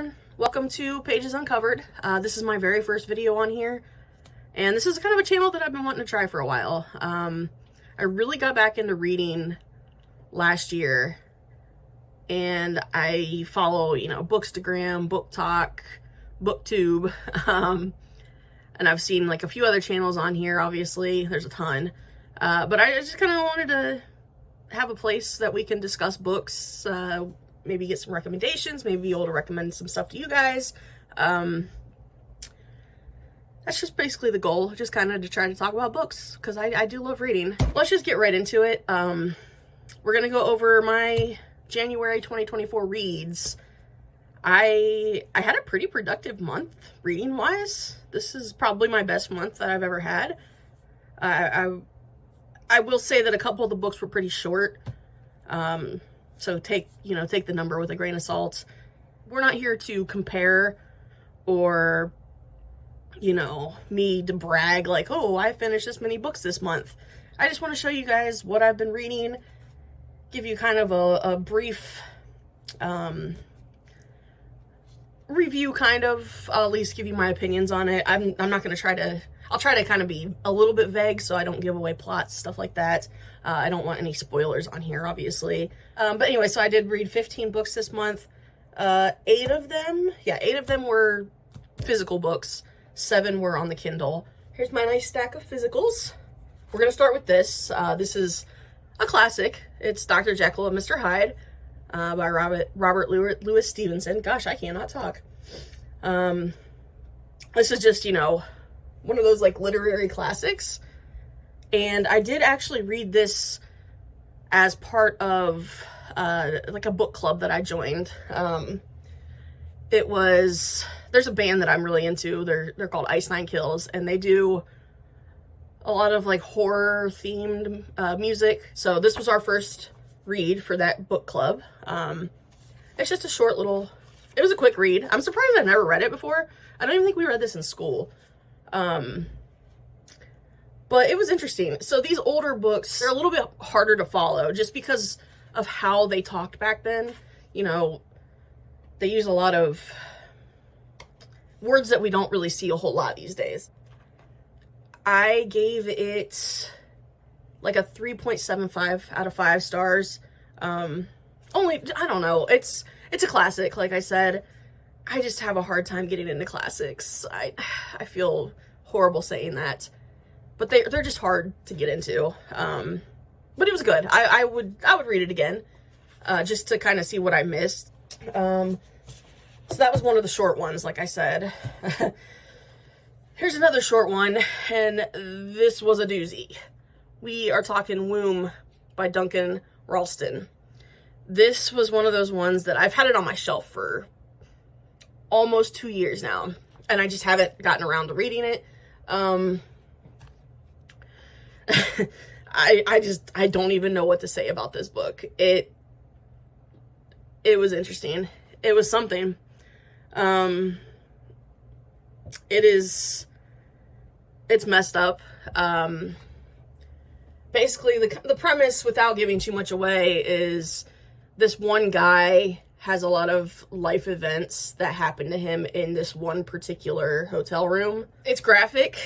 everyone, welcome to Pages Uncovered. This is my very first video on here, and this is kind of a channel that I've been wanting to try for a while. I really got back into reading last year, and I follow, Bookstagram, Book Talk, BookTube, and I've seen like a few other channels on here. Obviously, there's a ton, but I just kind of wanted to have a place that we can discuss books, maybe get some recommendations, maybe be able to recommend some stuff to you guys. That's just basically the goal, just kind of to try to talk about books, because I do love reading. Let's just get right into it. We're going to go over my January 2024 reads. I had a pretty productive month reading-wise. This is probably my best month that I've ever had. I will say that a couple of the books were pretty short. So take the number with a grain of salt. We're not here to compare or, me to brag like, oh, I finished this many books this month. I just want to show you guys what I've been reading, give you kind of a brief review, kind of. I'll at least give you my opinions on it. I'm not going to I'll try to kind of be a little bit vague so I don't give away plots, stuff like that. I don't want any spoilers on here, obviously. But anyway, so I did read 15 books this month. 8 of them were physical books. 7 were on the Kindle. Here's my nice stack of physicals. We're going to start with this. This is a classic. It's Dr. Jekyll and Mr. Hyde by Robert Louis Stevenson. Gosh, I cannot talk. This is just, one of those like literary classics, and I did actually read this as part of like a book club that I joined. There's a band that I'm really into. They're called Ice Nine Kills, and they do a lot of like horror themed music. So this was our first read for that book club. It's just a short little, it was a quick read. I'm surprised I've never read it before. I don't even think we read this in school. But it was interesting. So these older books, they're a little bit harder to follow just because of how they talked back then. They use a lot of words that we don't really see a whole lot these days. I gave it like a 3.75 out of 5 stars. I don't know. It's a classic, like I said. I just have a hard time getting into classics. I feel horrible saying that, but they're just hard to get into. But it was good. I would read it again, just to kind of see what I missed. So that was one of the short ones, like I said. Here's another short one, and this was a doozy. We are talking Womb by Duncan Ralston. This was one of those ones that I've had it on my shelf for almost 2 years now, and I just haven't gotten around to reading it. I don't even know what to say about this book. It was interesting. It was something. It's messed up. Basically the premise, without giving too much away, is this one guy has a lot of life events that happen to him in this one particular hotel room. It's graphic,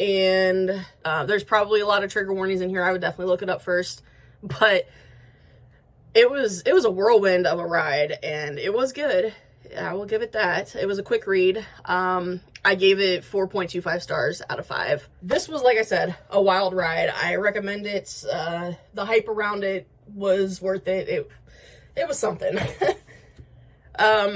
and there's probably a lot of trigger warnings in here. I would definitely look it up first, but it was a whirlwind of a ride, and it was good. I will give it that. It was a quick read. I gave it 4.25 stars out of 5. This was, like I said, a wild ride. I recommend it. The hype around it was worth it. It was something.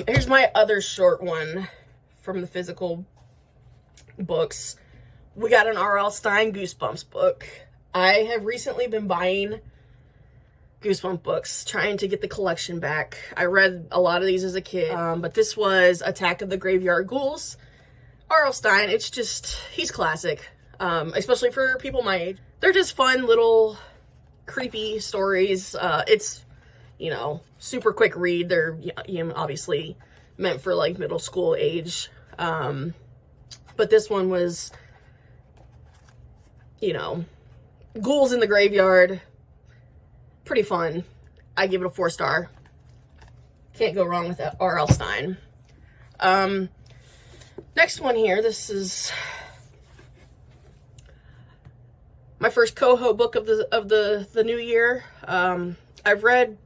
Here's my other short one from the physical books. We got an R.L. Stine Goosebumps book. I have recently been buying Goosebumps books, trying to get the collection back. I read a lot of these as a kid, but this was Attack of the Graveyard Ghouls. R.L. Stine, he's classic, especially for people my age. They're just fun little creepy stories. It's super quick read. They're obviously meant for like middle school age. But this one was, ghouls in the graveyard. Pretty fun. I give it a 4 star. Can't go wrong with that. R.L. Stein. Next one here. This is my first coho book of the new year. I've read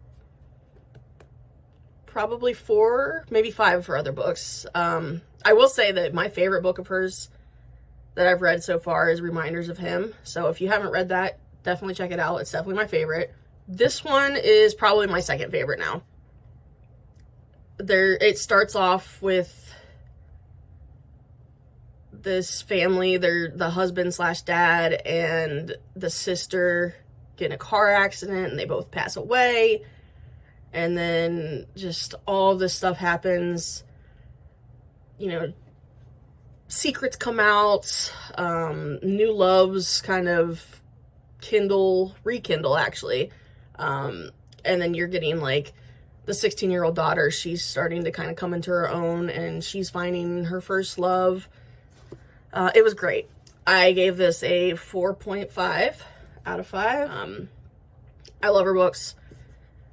probably 4, maybe 5 of her other books. I will say that my favorite book of hers that I've read so far is Reminders of Him. So if you haven't read that, definitely check it out. It's definitely my favorite. This one is probably my second favorite now. It starts off with this family, the husband / dad and the sister get in a car accident and they both pass away. And then just all this stuff happens. You know, secrets come out, new loves kind of rekindle actually. And then you're getting like the 16-year-old daughter, she's starting to kind of come into her own and she's finding her first love. It was great. I gave this a 4.5 out of 5. I love her books.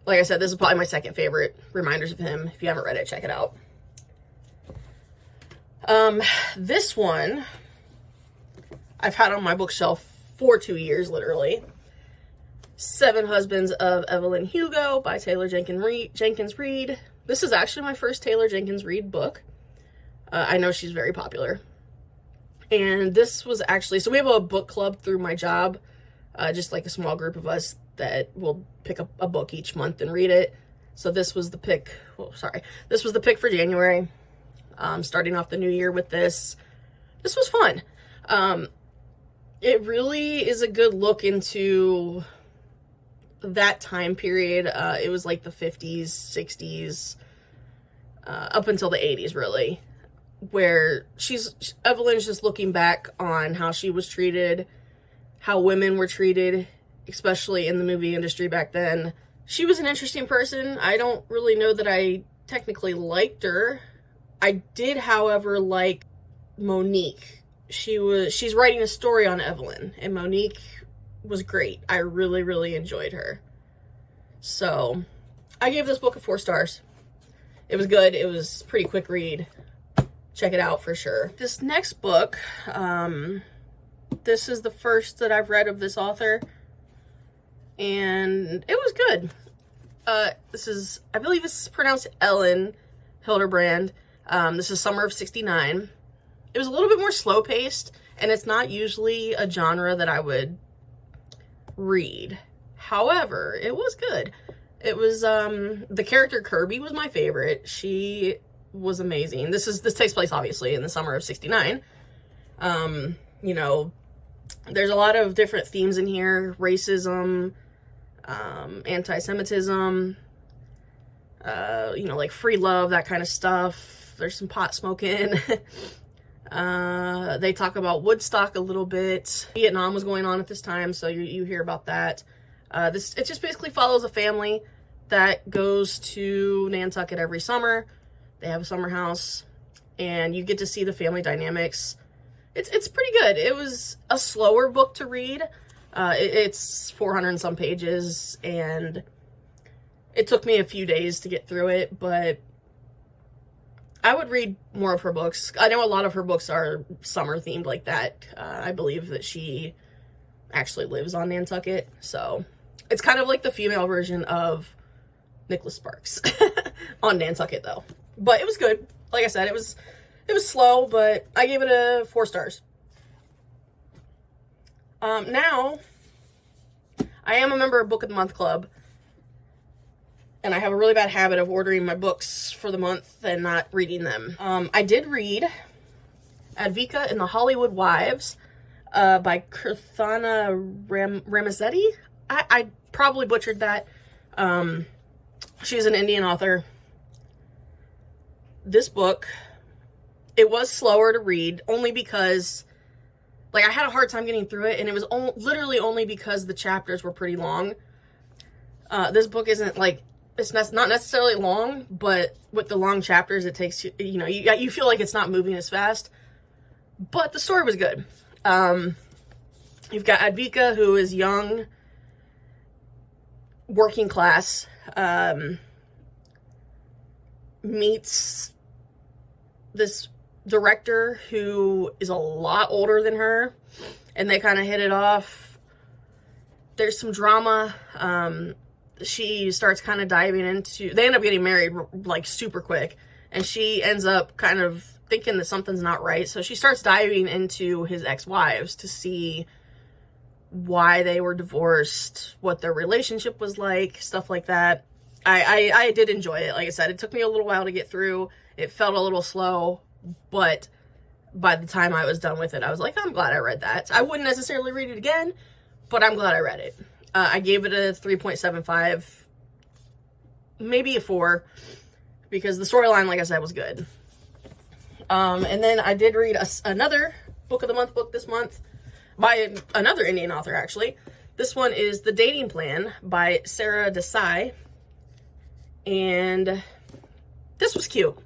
Like I said, this is probably my second favorite, Reminders of Him. If you haven't read it, check it out. This one I've had on my bookshelf for 2 years, literally. 7 Husbands of Evelyn Hugo by Taylor Jenkins Reid. This is actually my first Taylor Jenkins Reid book. I know she's very popular. And this was actually, so we have a book club through my job, just like a small group of us that will pick up a book each month and read it. So this was the pick, this was the pick for January. Starting off the new year with this. This was fun. It really is a good look into that time period. It was like the 50s, 60s, up until the 80s, really, where Evelyn's just looking back on how she was treated, how women were treated, especially in the movie industry back then. She was an interesting person. I don't really know that I technically liked her. I did, however, like Monique. She's writing a story on Evelyn, and Monique was great. I really, really enjoyed her. So, I gave this book a 4 stars. It was good. It was a pretty quick read. Check it out for sure. This next book, this is the first that I've read of this author, and it was good. I believe this is pronounced Ellen Hilderbrand. This is Summer of 69. It was a little bit more slow-paced, and it's not usually a genre that I would read. However, it was good. It was, the character Kirby was my favorite. She was amazing. This takes place, obviously, in the summer of 69. You know, there's a lot of different themes in here. Racism, anti-Semitism, you know, like free love, that kind of stuff. There's some pot smoking. They talk about Woodstock a little bit. Vietnam was going on at this time, so you hear about that. It just basically follows a family that goes to Nantucket every summer. They have a summer house, and you get to see the family dynamics. It's pretty good. It was a slower book to read. It's 400 and some pages, and it took me a few days to get through it, but I would read more of her books. I know a lot of her books are summer themed like that. I believe that she actually lives on Nantucket, so it's kind of like the female version of Nicholas Sparks on Nantucket, though. But it was good. Like I said, it was slow, but I gave it a 4 stars. Now, I am a member of Book of the Month Club, and I have a really bad habit of ordering my books for the month and not reading them. I did read Advika and the Hollywood Wives by Kirthana Ramizetti. I probably butchered that. She's an Indian author. This book, it was slower to read, only because, like, I had a hard time getting through it, and it was literally only because the chapters were pretty long. This book isn't, like, it's not necessarily long, but with the long chapters, it takes you, you know, you feel like it's not moving as fast. But the story was good. You've got Advika, who is young, working class. meets this director who is a lot older than her, and they kind of hit it off. There's some drama. She starts kind of diving into, they end up getting married like super quick, and she ends up kind of thinking that something's not right. So she starts diving into his ex-wives to see why they were divorced, what their relationship was like, stuff like that. I did enjoy it. Like I said, it took me a little while to get through. It felt a little slow, but by the time I was done with it, I was like, I'm glad I read that. I wouldn't necessarily read it again, but I'm glad I read it. I gave it a 3.75, maybe a 4, because the storyline, like I said, was good. And then I did read another book of the month book this month by another Indian author, actually. This one is The Dating Plan by Sarah Desai. And this was cute.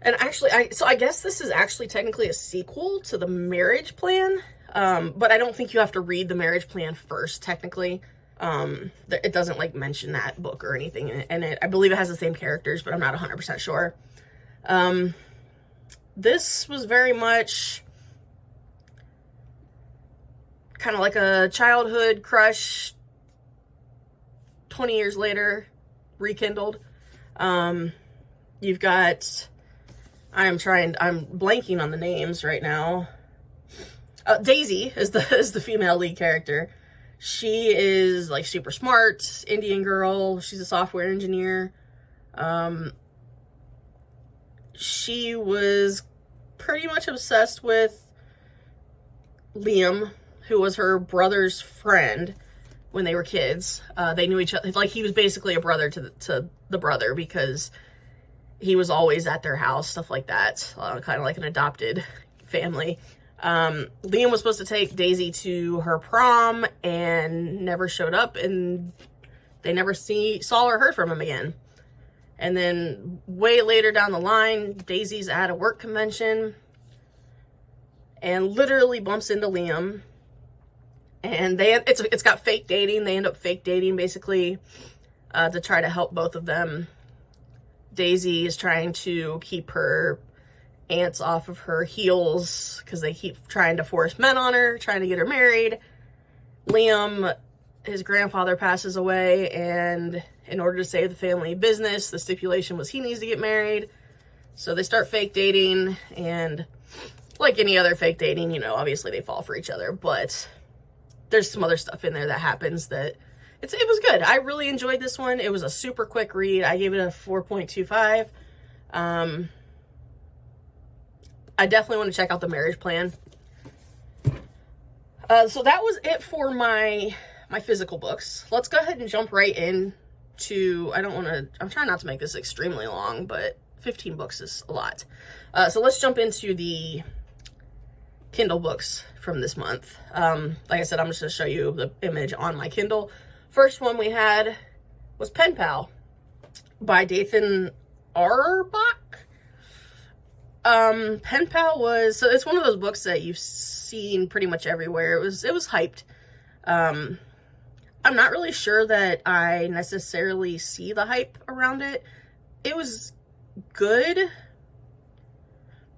And actually, I guess this is actually technically a sequel to The Marriage Plan. But I don't think you have to read The Marriage Plan first, technically. It doesn't like mention that book or anything in it. I believe it has the same characters, but I'm not 100% sure. This was very much kind of like a childhood crush 20 years later, rekindled. You've got, I'm blanking on the names right now. Daisy is the female lead character. She is like super smart, Indian girl. She's a software engineer. She was pretty much obsessed with Liam, who was her brother's friend when they were kids. They knew each other. Like, he was basically a brother to the brother because he was always at their house, stuff like that. Kind of like an adopted family. Liam was supposed to take Daisy to her prom and never showed up, and they never saw or heard from him again. And then way later down the line, Daisy's at a work convention and literally bumps into Liam. And it's got fake dating. They end up fake dating basically to try to help both of them. Daisy is trying to keep her aunts off of her heels because they keep trying to force men on her, trying to get her married. Liam, his grandfather passes away, and in order to save the family business, the stipulation was he needs to get married. So they start fake dating, and like any other fake dating, you know, obviously they fall for each other, but there's some other stuff in there that happens that it was good. I really enjoyed this one. It was a super quick read. I gave it a 4.25. I definitely want to check out The Marriage Plan. So that was it for my physical books. Let's go ahead and jump right in to, I'm trying not to make this extremely long, but 15 books is a lot. So let's jump into the Kindle books from this month. Like I said, I'm just going to show you the image on my Kindle. First one we had was Pen Pal by Dathan Auerbach. Pen Pal so it's one of those books that you've seen pretty much everywhere. It was hyped. I'm not really sure that I necessarily see the hype around it. It was good,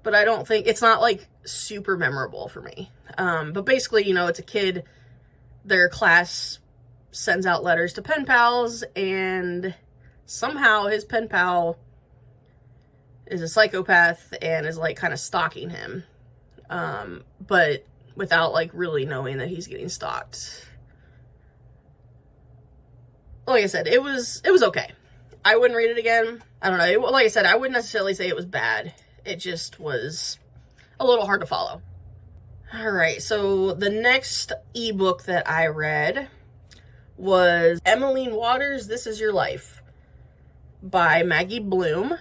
but I don't think, it's not like super memorable for me. But basically, you know, it's a kid, their class sends out letters to pen pals, and somehow his pen pal is a psychopath and is like kind of stalking him. But without like really knowing that he's getting stalked. Like I said, it was okay. I wouldn't read it again. I don't know. Like I said, I wouldn't necessarily say it was bad. It just was a little hard to follow. All right, so the next ebook that I read was Emmeline Waters' This Is Your Life by Maggie Bloom.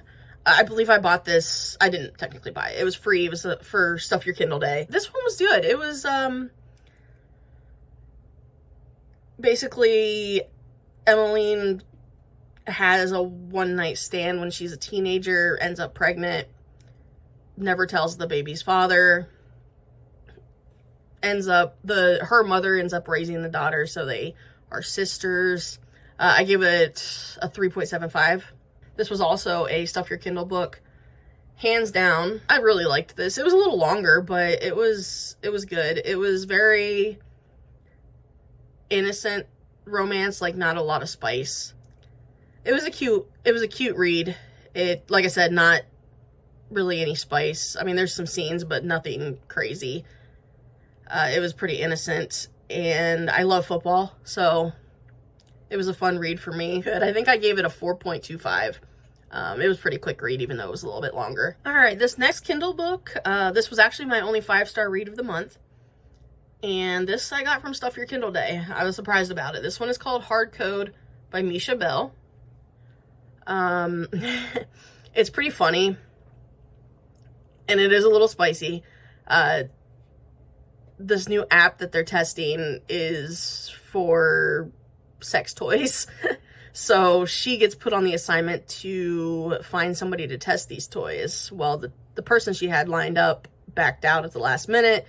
I believe I bought this. I didn't technically buy it. It was free. It was for Stuff Your Kindle Day. This one was good. It was basically Emmeline has a one-night stand when she's a teenager, ends up pregnant, never tells the baby's father, her mother ends up raising the daughter, so they are sisters. I give it a 3.75. This was also a Stuff Your Kindle book. Hands down, I really liked this. It was a little longer, but it was good. It was very innocent romance, like not a lot of spice. It was a cute read. It, like I said, not really any spice. I mean, there's some scenes, but nothing crazy. It was pretty innocent, and I love football, so it was a fun read for me. Good. I think I gave it a 4.25. It was pretty quick read, even though it was a little bit longer. All right, this next Kindle book, this was actually my only 5-star read of the month. And this I got from Stuff Your Kindle Day. I was surprised about it. This one is called Hard Code by Misha Bell. It's pretty funny. And it is a little spicy. This new app that they're testing is for sex toys. So she gets put on the assignment to find somebody to test these toys. Well, the person she had lined up backed out at the last minute.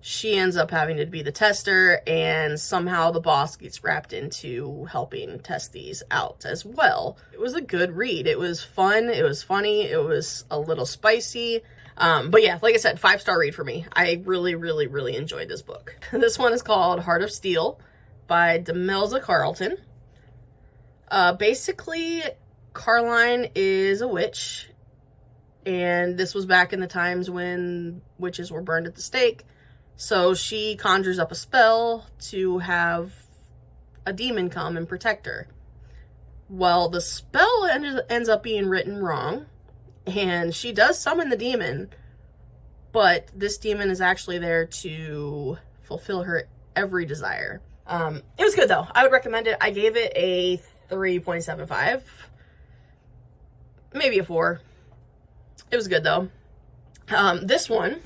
She ends up having to be the tester, and somehow the boss gets wrapped into helping test these out as well. It was a good read. It was fun. It was funny. It was a little spicy. But yeah, like I said, 5-star read for me. I really, really, really enjoyed this book. This one is called Heart of Steel by Demelza Carlton. Basically, Carline is a witch, and this was back in the times when witches were burned at the stake. So she conjures up a spell to have a demon come and protect her. Well, the spell ends up being written wrong, and she does summon the demon, but this demon is actually there to fulfill her every desire. It was good, though. I would recommend it. I gave it a 3.75, maybe a 4. It was good, though. This one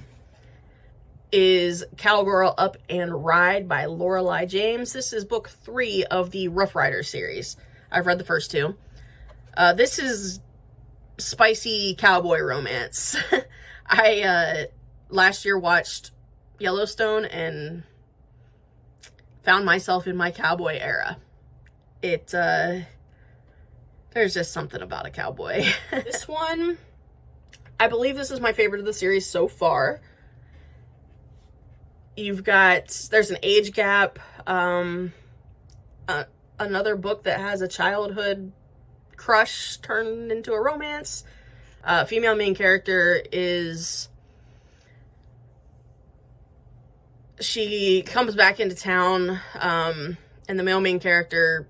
is Cowgirl Up and Ride by Lorelei James. This is book 3 of the Rough Rider series. I've read the first 2. This is spicy cowboy romance. I last year watched Yellowstone and found myself in my cowboy era. There's just something about a cowboy. This one, I believe this is my favorite of the series so far. There's an age gap. Another book that has a childhood crush turned into a romance. Female main character she comes back into town, and the male main character,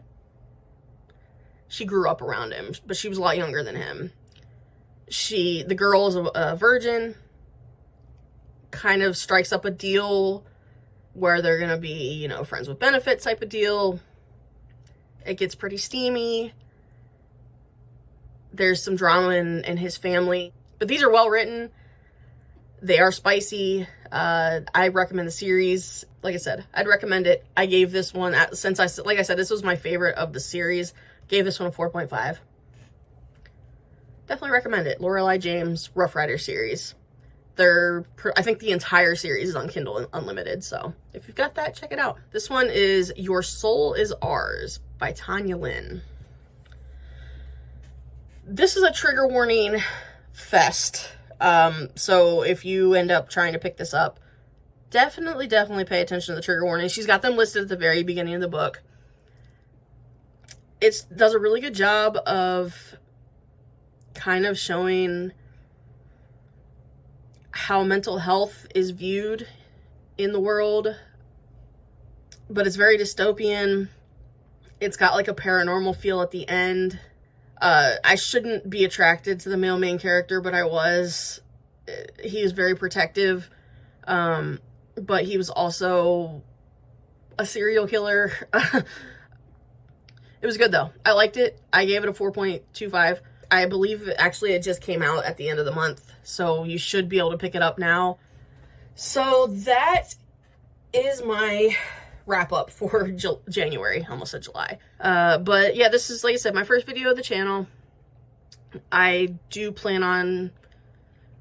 she grew up around him, but she was a lot younger than him. The girl is a virgin, kind of strikes up a deal where they're gonna be, friends with benefits type of deal. It gets pretty steamy. There's some drama in his family, but these are well written. They are spicy. I recommend the series. Like I said, I'd recommend it. I gave this one, like I said, this was my favorite of the series. Gave this one a 4.5. Definitely recommend it. Lorelei James Rough Rider series. I think the entire series is on Kindle Unlimited, so if you've got that, check it out. This one is Your Soul is Ours by Tanya Lynn. This is a trigger warning fest. So if you end up trying to pick this up, definitely pay attention to the trigger warning. She's got them listed at the very beginning of the book. It does a really good job of kind of showing how mental health is viewed in the world, but it's very dystopian. It's got like a paranormal feel at the end. I shouldn't be attracted to the male main character, but I was. He is very protective, but he was also a serial killer. It was good, though. I liked it. I gave it a 4.25. I believe, actually, it just came out at the end of the month, so you should be able to pick it up now. So that is my wrap-up for January. Almost said July. But, yeah, this is, like I said, my first video of the channel. I do plan on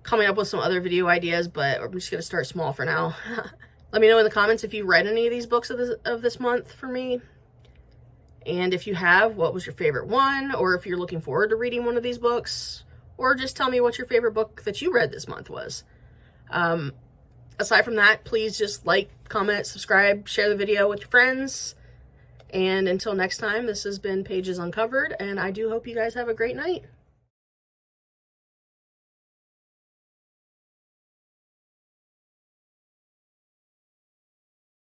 coming up with some other video ideas, but I'm just going to start small for now. Let me know in the comments if you read any of these books of this month for me. And if you have, what was your favorite one? Or if you're looking forward to reading one of these books, or just tell me what your favorite book that you read this month was. Aside from that, please just like, comment, subscribe, share the video with your friends. And until next time, this has been Pages Uncovered, and I do hope you guys have a great night.